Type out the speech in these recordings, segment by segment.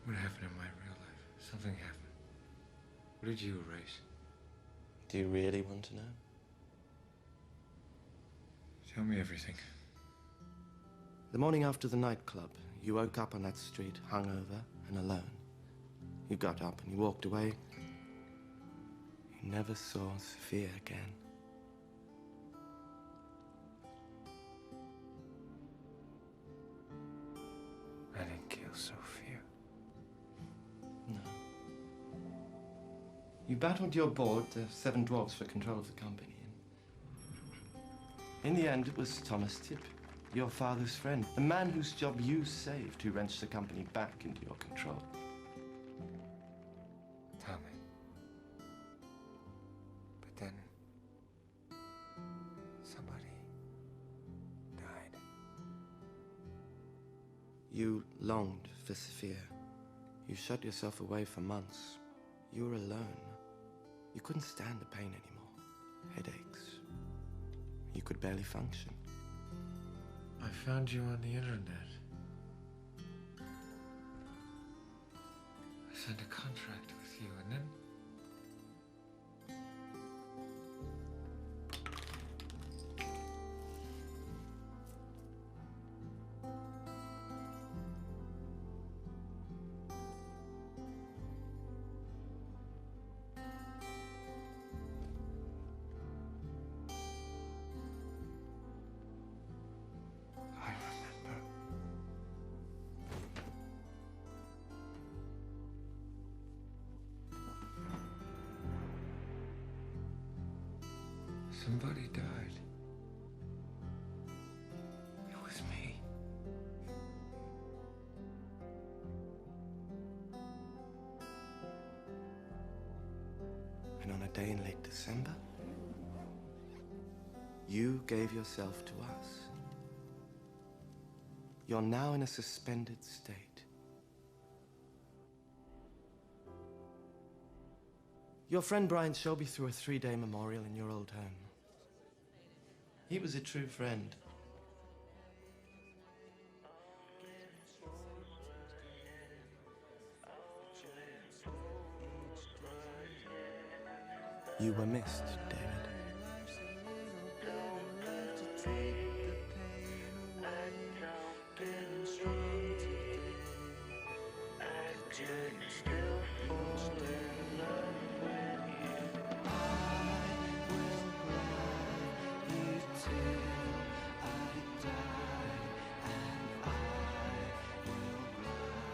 What happened in my real life? Something happened. What did you erase? Do you really want to know? Tell me everything. The morning after the nightclub, you woke up on that street, hungover and alone. You got up and you walked away. You never saw Sophia again. I didn't kill Sophia. No. You battled your board, the Seven Dwarfs, for control of the company. In the end, it was Thomas Tipp, your father's friend, the man whose job you saved, who wrenched the company back into your control. Tell me. But then somebody died. You longed for Sophia. You shut yourself away for months. You were alone. You couldn't stand the pain anymore. Headaches. You could barely function. I found you on the internet. I signed a contract with you, and then somebody died. It was me. And on a day in late December, you gave yourself to us. You're now in a suspended state. Your friend Brian Shelby threw a 3-day memorial in your old home. He was a true friend. You were missed, David.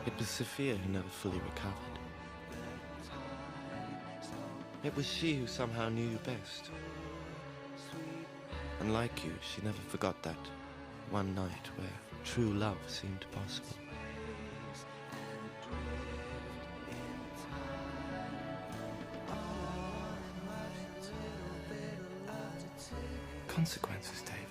It was Sophia who never fully recovered. It was she who somehow knew you best. And like you, she never forgot that one night where true love seemed possible. Consequences, David.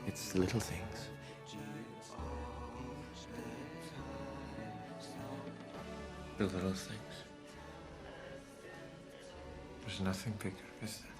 It's the little things. The little things. There's nothing bigger, is there?